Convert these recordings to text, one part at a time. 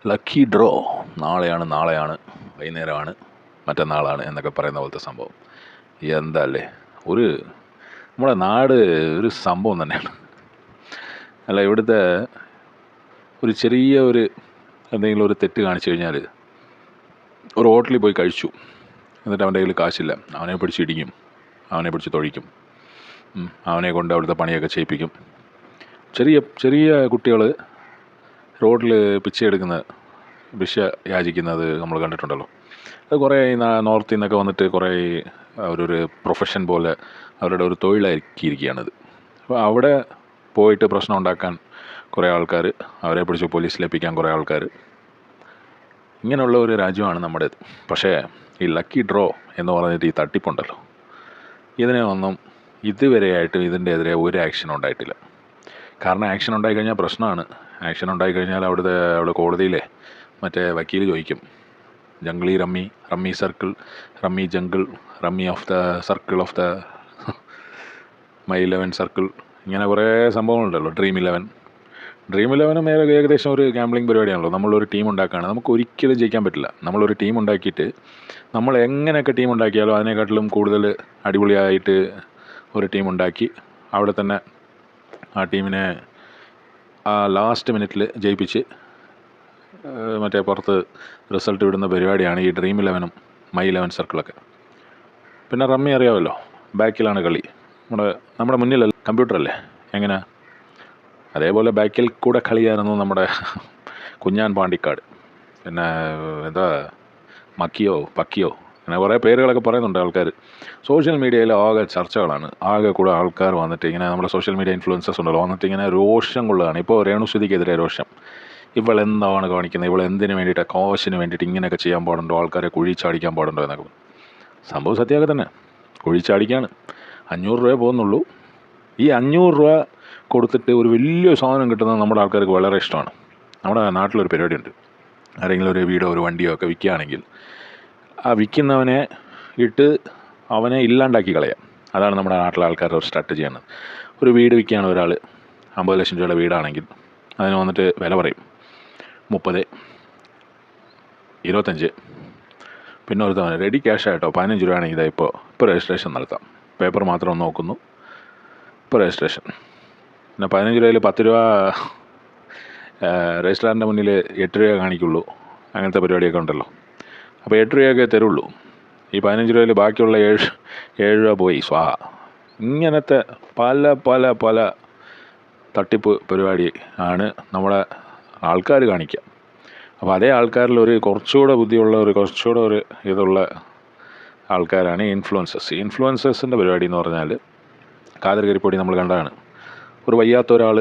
Lucky draw നാളെയാണ് വൈകുന്നേരമാണ് മറ്റന്നാളാണ് എന്നൊക്കെ പറയുന്ന പോലത്തെ സംഭവം. എന്താ അല്ലേ, നമ്മുടെ നാട് ഒരു സംഭവം തന്നെയാണ്. അല്ല, ഇവിടുത്തെ ഒരു ചെറിയ എന്തെങ്കിലും ഒരു തെറ്റ് കാണിച്ചു കഴിഞ്ഞാൽ, ഒരു ഹോട്ടലിൽ പോയി കഴിച്ചു, എന്നിട്ട് അവൻ്റെ കയ്യിൽ കാശില്ല, അവനെ പിടിച്ച് ഇടിക്കും, അവനെ പിടിച്ച് തൊഴിക്കും, അവനെ കൊണ്ട് അവിടുത്തെ പണിയൊക്കെ ചെയ്യിപ്പിക്കും. ചെറിയ ചെറിയ കുട്ടികൾ റോഡിൽ ഭിക്ഷ യാചിക്കുന്നത് നമ്മൾ കണ്ടിട്ടുണ്ടല്ലോ. അത് കുറേ നോർത്തിൽ നിന്നൊക്കെ വന്നിട്ട് കുറേ അവരൊരു പ്രൊഫഷൻ പോലെ അവരുടെ ഒരു തൊഴിലാക്കിയിരിക്കുകയാണിത്. അപ്പോൾ അവിടെ പോയിട്ട് പ്രശ്നം ഉണ്ടാക്കാൻ കുറേ ആൾക്കാർ, അവരെ പിടിച്ച് പോലീസിലേൽപ്പിക്കാൻ കുറേ ആൾക്കാർ, ഇങ്ങനെയുള്ള ഒരു രാജ്യമാണ് നമ്മുടേത്. പക്ഷേ ഈ ലക്കി ഡ്രോ എന്ന് പറഞ്ഞിട്ട് ഈ തട്ടിപ്പുണ്ടല്ലോ, ഇതുവരെയായിട്ടും ഇതിൻ്റെ എതിരെ ഒരു ആക്ഷൻ ഉണ്ടായിട്ടില്ല. കാരണം ആക്ഷൻ ഉണ്ടായിക്കഴിഞ്ഞാൽ പ്രശ്നമാണ്. ആക്ഷൻ ഉണ്ടായിക്കഴിഞ്ഞാൽ അവിടെ കോടതിയിലെ മറ്റേ വക്കീൽ ചോദിക്കും, Junglee rummy circle, rummy jungle, rummy of the circle of the my 11 circle, ഇങ്ങനെ കുറേ സംഭവങ്ങളുണ്ടല്ലോ. ഡ്രീം 11 ഏകദേശം ഒരു ഗാംബ്ലിംഗ് പരിപാടിയാണല്ലോ. നമ്മളൊരു ടീം ഉണ്ടാക്കുകയാണ്, നമുക്ക് ഒരിക്കലും ജയിക്കാൻ പറ്റില്ല. നമ്മളൊരു ടീം ഉണ്ടാക്കിയിട്ട് നമ്മൾ എങ്ങനെയൊക്കെ ടീം ഉണ്ടാക്കിയാലോ അതിനെക്കാട്ടിലും കൂടുതൽ അടിപൊളിയായിട്ട് ഒരു ടീം ഉണ്ടാക്കി അവിടെ തന്നെ ആ ടീമിനെ ആ ലാസ്റ്റ് മിനിറ്റിൽ ജയിപ്പിച്ച് മറ്റേ പുറത്ത് റിസൾട്ട് വിടുന്ന പരിപാടിയാണ് ഈ ഡ്രീം 11 മൈ 11 സർക്കിളൊക്കെ. പിന്നെ റമ്മി അറിയാമല്ലോ, ബാക്കിലാണ് കളി. നമ്മുടെ മുന്നിലല്ല, കമ്പ്യൂട്ടറല്ലേ, എങ്ങനെ അതേപോലെ ബാക്കിൽ കൂടെ കളിയായിരുന്നു നമ്മുടെ കുഞ്ഞാൻ പാണ്ടിക്കാട്. പിന്നെ പക്കിയോ അങ്ങനെ കുറേ പേരുകളൊക്കെ പറയുന്നുണ്ട് ആൾക്കാർ. സോഷ്യൽ മീഡിയയിൽ ആകെ ചർച്ചകളാണ്. കൂടെ ആൾക്കാർ വന്നിട്ട് ഇങ്ങനെ, നമ്മുടെ സോഷ്യൽ മീഡിയ ഇൻഫ്ലുവൻസേഴ്സ് ഉണ്ടല്ലോ, വന്നിട്ട് ഇങ്ങനെ രോഷം കൊള്ളുകയാണ്. ഇപ്പോൾ രേണുസുതിക്കെതിരെ രോഷം. എന്താണ് കാണിക്കുന്നത്, എന്തിനു വേണ്ടിയിട്ട്, കാശിന് വേണ്ടിയിട്ട് ഇങ്ങനെയൊക്കെ ചെയ്യാൻ പാടുണ്ടോ, ആൾക്കാരെ കുഴിച്ചടിക്കാൻ പാടുണ്ടോ എന്നൊക്കെ. സംഭവം സത്യമൊക്കെ തന്നെ, കുഴിച്ചടിക്കാണ്. 500 രൂപ പോകുന്നുള്ളൂ. ഈ 500 രൂപ കൊടുത്തിട്ട് ഒരു വലിയ സാധനം കിട്ടുന്നത് നമ്മുടെ ആൾക്കാർക്ക് വളരെ ഇഷ്ടമാണ്. നമ്മുടെ നാട്ടിലൊരു പരിപാടിയുണ്ട്, ആരെങ്കിലും ഒരു വീടോ ഒരു വണ്ടിയോ ഒക്കെ വിൽക്കുകയാണെങ്കിൽ ആ വിൽക്കുന്നവനെ ഇട്ട് അവനെ ഇല്ലാണ്ടാക്കി കളയാം. അതാണ് നമ്മുടെ നാട്ടിലെ ആൾക്കാരുടെ ഒരു സ്ട്രാറ്റജിയാണ്. ഒരു വീട് വിൽക്കുകയാണ് ഒരാൾ, 50 ലക്ഷം രൂപയുടെ വീടാണെങ്കിൽ അതിന് വന്നിട്ട് വില പറയും 30, 25. പിന്നെ ഒരു തവണ റെഡി ക്യാഷ് ആയിട്ടോ 15 രൂപയാണെങ്കിൽ ഇപ്പോൾ രജിസ്ട്രേഷൻ നടത്താം. പേപ്പർ മാത്രം നോക്കുന്നു, ഇപ്പോൾ രജിസ്ട്രേഷൻ. പിന്നെ 15 രൂപയിൽ 10 രൂപ രജിസ്ട്രാറിൻ്റെ മുന്നിൽ 8 രൂപ കാണിക്കുള്ളൂ. അങ്ങനത്തെ പരിപാടിയൊക്കെ ഉണ്ടല്ലോ. അപ്പോൾ 8 രൂപയൊക്കെ തരുള്ളൂ. ഈ 15 രൂപയിൽ ബാക്കിയുള്ള 7 രൂപ പോയി സ്വാഹ. ഇങ്ങനത്തെ പല പല പല തട്ടിപ്പ് പരിപാടി ആണ് നമ്മുടെ ആൾക്കാർ കാണിക്കുക. അപ്പോൾ അതേ ആൾക്കാരിൽ കുറച്ചുകൂടെ ബുദ്ധിയുള്ള കുറച്ചുകൂടെ ഇതുള്ള ആൾക്കാരാണ് ഇൻഫ്ലുവൻസേഴ്സിൻ്റെ പരിപാടി എന്ന് പറഞ്ഞാൽ. കാദർ കരിപ്പൊടി നമ്മൾ കണ്ടതാണ്. ഒരു വയ്യാത്ത ഒരാൾ,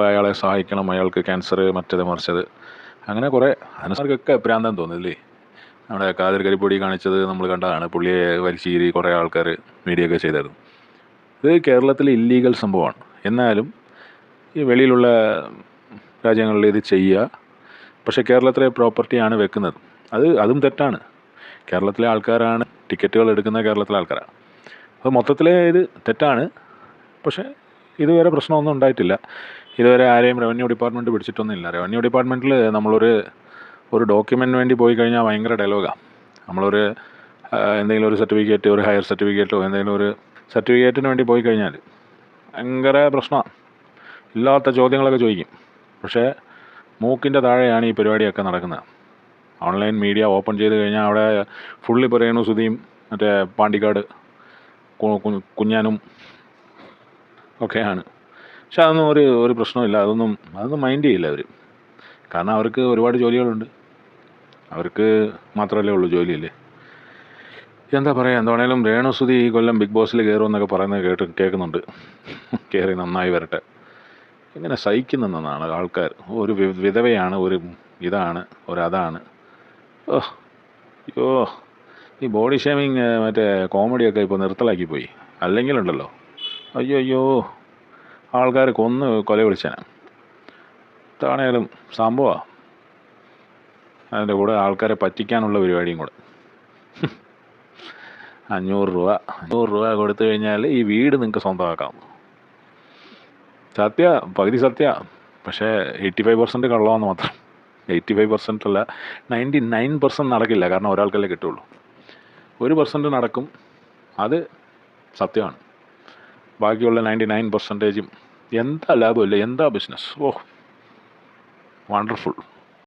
അയാളെ സഹായിക്കണം, അയാൾക്ക് ക്യാൻസർ, മറ്റേത് മറിച്ചത്, അങ്ങനെ കുറേ അനുസർക്കൊക്കെ ഭ്രാന്താൻ തോന്നില്ലേ. നമ്മുടെ കാദർ കരിപ്പൊടി കാണിച്ചത് നമ്മൾ കണ്ടതാണ്. പുള്ളിയെ വലിച്ചീരി കുറേ ആൾക്കാർ വീഡിയോ ഒക്കെ ചെയ്തായിരുന്നു. ഇത് കേരളത്തിൽ ഇല്ലീഗൽ സംഭവമാണ്. എന്നാലും ഈ വെളിയിലുള്ള രാജ്യങ്ങളിൽ ഇത് ചെയ്യുക. പക്ഷേ കേരളത്തിലെ പ്രോപ്പർട്ടിയാണ് വെക്കുന്നത്. അതും തെറ്റാണ്. കേരളത്തിലെ ആൾക്കാരാണ് ടിക്കറ്റുകൾ എടുക്കുന്ന, കേരളത്തിലെ ആൾക്കാരാണ്. അപ്പോൾ മൊത്തത്തിലെ ഇത് തെറ്റാണ്. പക്ഷേ ഇതുവരെ പ്രശ്നമൊന്നും ഉണ്ടായിട്ടില്ല. ഇതുവരെ ആരെയും റവന്യൂ ഡിപ്പാർട്ട്മെൻറ്റ് പിടിച്ചിട്ടൊന്നുമില്ല. റവന്യൂ ഡിപ്പാർട്ട്മെൻറ്റിൽ ഒരു ഡോക്യുമെൻറ്റിന് വേണ്ടി പോയി കഴിഞ്ഞാൽ ഭയങ്കര ഡയലോഗാണ്. എന്തെങ്കിലും ഒരു സർട്ടിഫിക്കറ്റ്, ഒരു ഹയർ സർട്ടിഫിക്കറ്റോ എന്തെങ്കിലും ഒരു സർട്ടിഫിക്കറ്റിന് വേണ്ടി പോയി കഴിഞ്ഞാൽ ഭയങ്കര പ്രശ്നമാണ്. ഇല്ലാത്ത ചോദ്യങ്ങളൊക്കെ ചോദിക്കും. പക്ഷേ മൂക്കിൻ്റെ താഴെയാണ് ഈ പരിപാടിയൊക്കെ നടക്കുന്നത്. ഓൺലൈൻ മീഡിയ ഓപ്പൺ ചെയ്ത് കഴിഞ്ഞാൽ അവിടെ ഫുള്ളി ഇപ്പോൾ രേണുസുതിയും മറ്റേ പാണ്ടിക്കാട് കുഞ്ഞാനും ഒക്കെയാണ്. പക്ഷെ അതൊന്നും ഒരു പ്രശ്നമില്ല. അതൊന്നും മൈൻഡ് ചെയ്യില്ല അവർ. കാരണം അവർക്ക് ഒരുപാട് ജോലികളുണ്ട്. അവർക്ക് മാത്രമല്ലേ ഉള്ളൂ ജോലിയില്ലേ. എന്താ പറയുക, എന്താണേലും രേണുസുതി ഈ കൊല്ലം ബിഗ് ബോസിൽ കയറുമെന്നൊക്കെ പറയുന്നത് കേൾക്കുന്നുണ്ട്. കയറി നന്നായി വരട്ടെ. ഇങ്ങനെ സഹിക്കുന്നതെന്നാണ് ആൾക്കാർ. ഒരു വിധവയാണ്, ഇതാണ്, അതാണ്. അയ്യോ, ഈ ബോഡി ഷേമിങ് മറ്റേ കോമഡിയൊക്കെ ഇപ്പോൾ നിർത്തലാക്കി പോയി. അല്ലെങ്കിലുണ്ടല്ലോ, അയ്യോ ആൾക്കാർ കൊല വിളിച്ചാണ്. ഇതാണേലും സംഭവമാണ്. അതിൻ്റെ കൂടെ ആൾക്കാരെ പറ്റിക്കാനുള്ള പരിപാടിയും കൂടെ. 500 രൂപ കൊടുത്തു കഴിഞ്ഞാൽ ഈ വീട് നിങ്ങൾക്ക് സ്വന്തമാക്കാം. പകുതി സത്യ. പക്ഷേ 85% കള്ളമെന്ന് മാത്രം. 85% അല്ല, 99% നടക്കില്ല. കാരണം ഒരാൾക്കല്ലേ കിട്ടുള്ളൂ. 1% നടക്കും, അത് സത്യമാണ്. ബാക്കിയുള്ള 99%-ഉം എന്താ ലാഭമില്ല, എന്താ ബിസിനസ്. വണ്ടർഫുൾ.